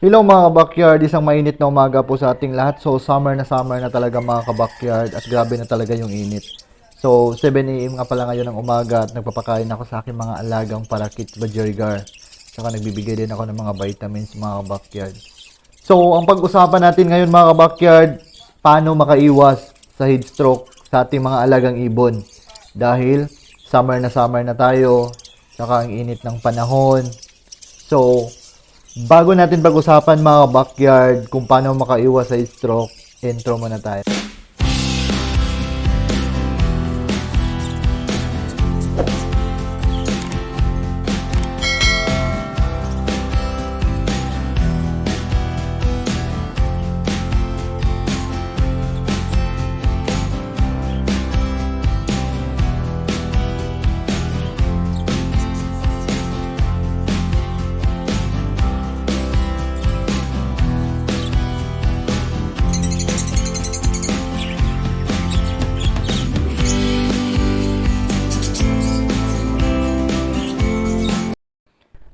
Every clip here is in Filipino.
Hello mga kabakyard, isang mainit na umaga po sa ating lahat. So summer na talaga mga kabakyard at grabe na talaga yung init. So 7 a.m. nga pala ngayon ng umaga at nagpapakain ako sa aking mga alagang parakit bajirgar. Saka nagbibigay din ako ng mga vitamins mga kabakyard. So ang pag-usapan natin ngayon mga kabakyard, paano makaiwas sa heat stroke sa ating mga alagang ibon. Dahil summer na tayo, saka ang init ng panahon. So, bago natin pag-usapan mga backyard kung paano makaiwas sa stroke, intro muna tayo.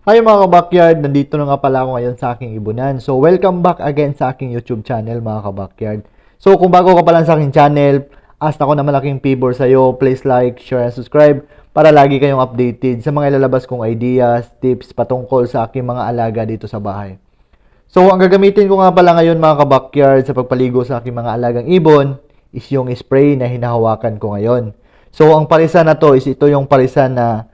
Hi mga kabakyard, nandito na nga pala ako ngayon sa aking ibunan. So welcome back again sa aking YouTube channel mga kabakyard. So kung bago ka pa lang sa aking channel, ask ako na malaking favor sa iyo, please like, share, and subscribe para lagi kayong updated sa mga ilalabas kong ideas, tips patungkol sa aking mga alaga dito sa bahay. So ang gagamitin ko nga pala ngayon mga kabakyard sa pagpaligo sa aking mga alagang ibon is yung spray na hinahawakan ko ngayon. So ang parisan na to is ito yung parisan na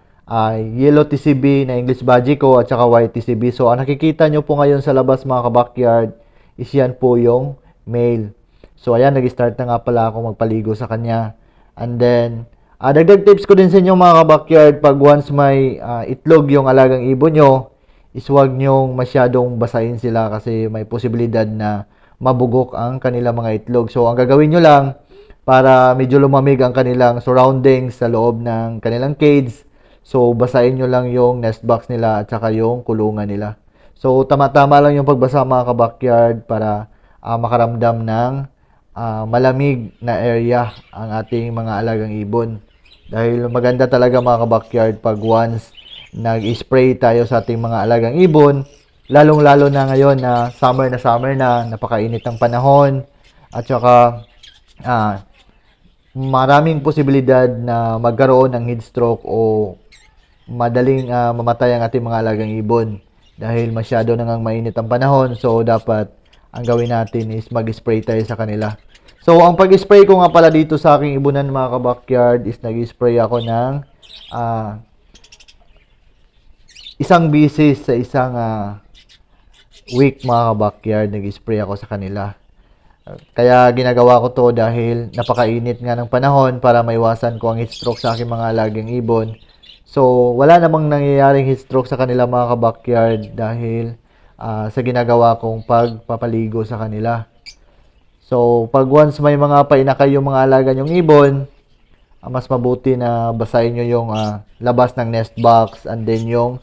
yellow TCB na English Bajico at saka white TCB. So, ang nakikita nyo po ngayon sa labas mga kabakyard is yan po yung male. So, ayan, nag-start na nga pala ako magpaligo sa kanya. And then, dagdag tips ko din sa inyo mga kabakyard, pag once may itlog yung alagang ibon nyo, is huwag nyong masyadong basahin sila kasi may posibilidad na mabugok ang kanilang mga itlog. So, ang gagawin nyo lang, para medyo lumamig ang kanilang surroundings sa loob ng kanilang cage, so, basahin nyo lang yung nest box nila at saka yung kulungan nila. So, tama-tama lang yung pagbasa mga kabakyard para makaramdam ng malamig na area ang ating mga alagang ibon. Dahil maganda talaga mga kabakyard pag once nag-spray tayo sa ating mga alagang ibon, lalong-lalo na ngayon na summer na, napakainit ng panahon, at saka maraming posibilidad na magkaroon ng heat stroke o madaling mamatay ang ating mga alagang ibon dahil masyado nang mainit ang panahon. So dapat ang gawin natin is mag-spray tayo sa kanila. So ang pag-spray ko nga pala dito sa aking ibunan mga kabakyard is nag-spray ako ng isang bisis sa isang week mga kabakyard, nag-spray ako sa kanila. Kaya ginagawa ko to dahil napakainit nga ng panahon para maiwasan ko ang heat stroke sa aking mga alagang ibon. So, wala namang nangyayaring heat stroke sa kanila mga kabakyard dahil sa ginagawa kong pagpapaligo sa kanila. So, pag once may mga painakay yung mga alaga nyong ibon, mas mabuti na basahin nyo yung labas ng nest box and then yung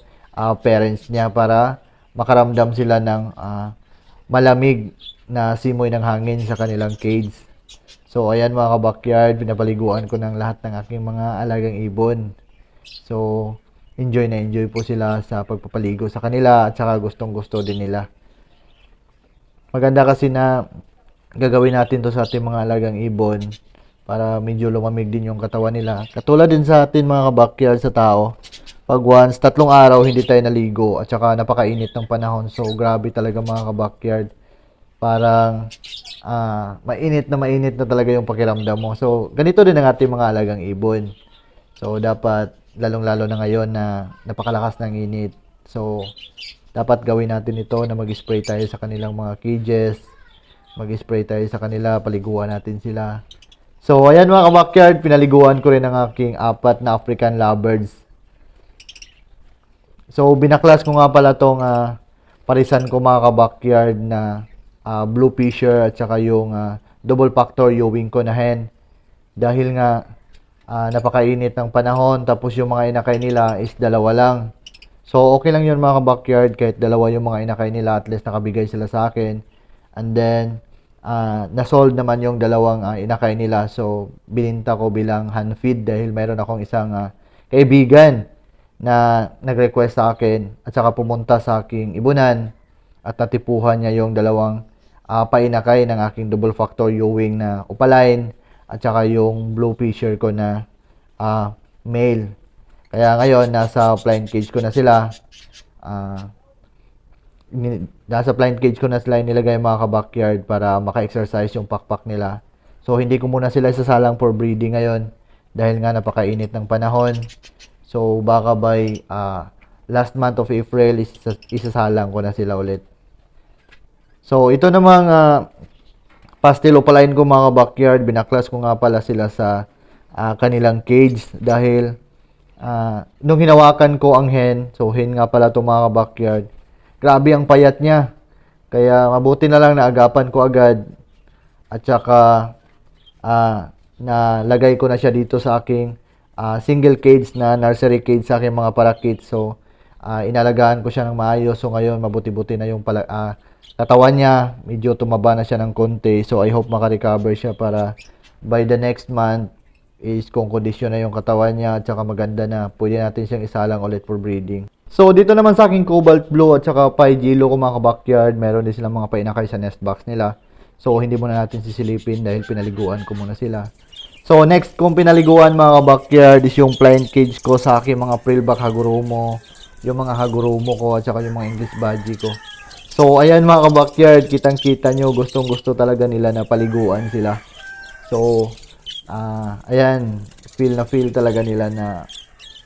parents niya para makaramdam sila ng malamig na simoy ng hangin sa kanilang cage. So, ayan mga kabakyard, pinapaliguan ko ng lahat ng aking mga alagang ibon. So, enjoy na enjoy po sila sa pagpapaligo sa kanila at saka gustong gusto din nila. Maganda kasi na gagawin natin to sa ating mga alagang ibon para medyo lumamig din yung katawan nila. Katulad din sa atin mga kabakyard sa tao. Pag once, 3 araw hindi tayo naligo at saka napakainit ng panahon. So, grabe talaga mga kabakyard. Parang mainit na talaga yung pakiramdam mo. So, ganito din ang ating mga alagang ibon. So, dapat lalong-lalo na ngayon na napakalakas ng init. So, dapat gawin natin ito na mag-spray tayo sa kanilang mga cages. Mag-spray tayo sa kanila, paliguan natin sila. So, ayan mga kabakyard, pinaliguan ko rin ang aking 4 na African lovebirds. So, binaklas ko nga pala tong parisan ko mga kabakyard na blue fisher at saka yung double factor Ewing ko na hen. Dahil nga napakainit ng panahon, tapos yung mga inakay nila is 2 lang. So, okay lang yun mga kabakyard, kahit 2 yung mga inakay nila, at least nakabigay sila sa akin. And then, nasold naman yung 2 inakay nila. So, bininta ko bilang hand feed dahil mayroon akong isang kaibigan na nag-request sa akin at saka pumunta sa aking ibunan at natipuhan niya yung dalawang painakay ng aking double factor Ewing na opaline at saka yung blue fisher ko na male. Kaya ngayon, nasa blind cage ko na sila. Nasa blind cage ko na sila nilagay mga ka-backyard para maka-exercise yung pakpak nila. So, hindi ko muna sila isasalang for breeding ngayon dahil nga napakainit ng panahon. So, baka by last month of April, isasalang ko na sila ulit. So, ito namang pastel opaline ko mga ka-backyard, binaklas ko nga pala sila sa kanilang cage dahil nung hinawakan ko ang hen, so hen nga pala ito mga ka-backyard, grabe ang payat niya. Kaya mabuti na lang naagapan ko agad at saka nalagay ko na siya dito sa aking single cage na nursery cage sa aking mga parakit. So, inalagaan ko siya ng maayos. So, ngayon mabuti-buti na yung katawan niya. Medyo tumaba na siya ng konti. So, I hope makarecover siya para by the next month is kung kondisyon na yung katawan niya at saka maganda na, pwede natin siyang isalang ulit for breeding. So, dito naman sa aking cobalt blue at saka pie yellow ko mga backyard, meron din silang mga painakay sa nest box nila. So, hindi muna natin sisilipin dahil pinaliguan ko muna sila. So, next kong pinaliguan mga backyard is yung blind cage ko sa aking mga prillback hagurumo, yung mga hagurumo ko at saka yung mga English budgie ko. So, ayan mga backyard, kitang-kita nyo, gustong-gusto talaga nila na paliguan sila. So, ayan, feel talaga nila na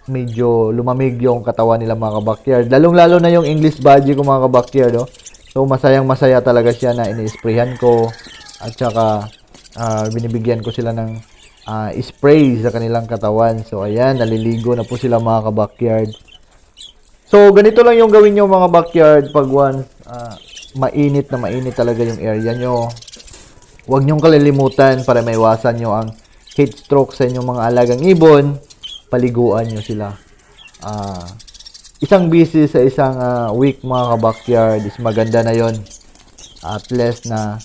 medyo lumamig yung katawan nila mga ka-backyard. Lalong-lalo na yung English budgie ko mga ka-backyard. Oh. So, masayang-masaya talaga siya na ini-sprayhan ko. At saka, binibigyan ko sila ng spray sa kanilang katawan. So, ayan, naliligo na po sila mga ka-backyard. So, ganito lang yung gawin nyo mga backyard pag once mainit talaga yung area nyo. Huwag nyong kalilimutan para maiwasan nyo ang heat stroke sa inyong mga alagang ibon. Paliguan nyo sila. Isang busy sa isang week mga ka-backyard is maganda na yon. At least na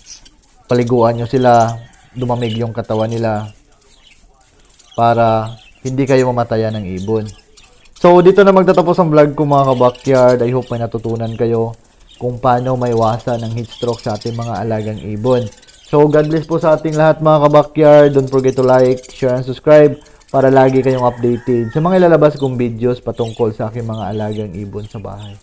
paliguan nyo sila, lumamig yung katawan nila para hindi kayo mamatayan ng ibon. So, dito na magtatapos ang vlog ko mga ka-backyard. I hope may natutunan kayo kung paano maiwasan ang heat stroke sa ating mga alagang ibon. So, God bless po sa ating lahat mga ka-backyard. Don't forget to like, share, and subscribe para lagi kayong updated sa mga ilalabas kong videos patungkol sa aking mga alagang ibon sa bahay.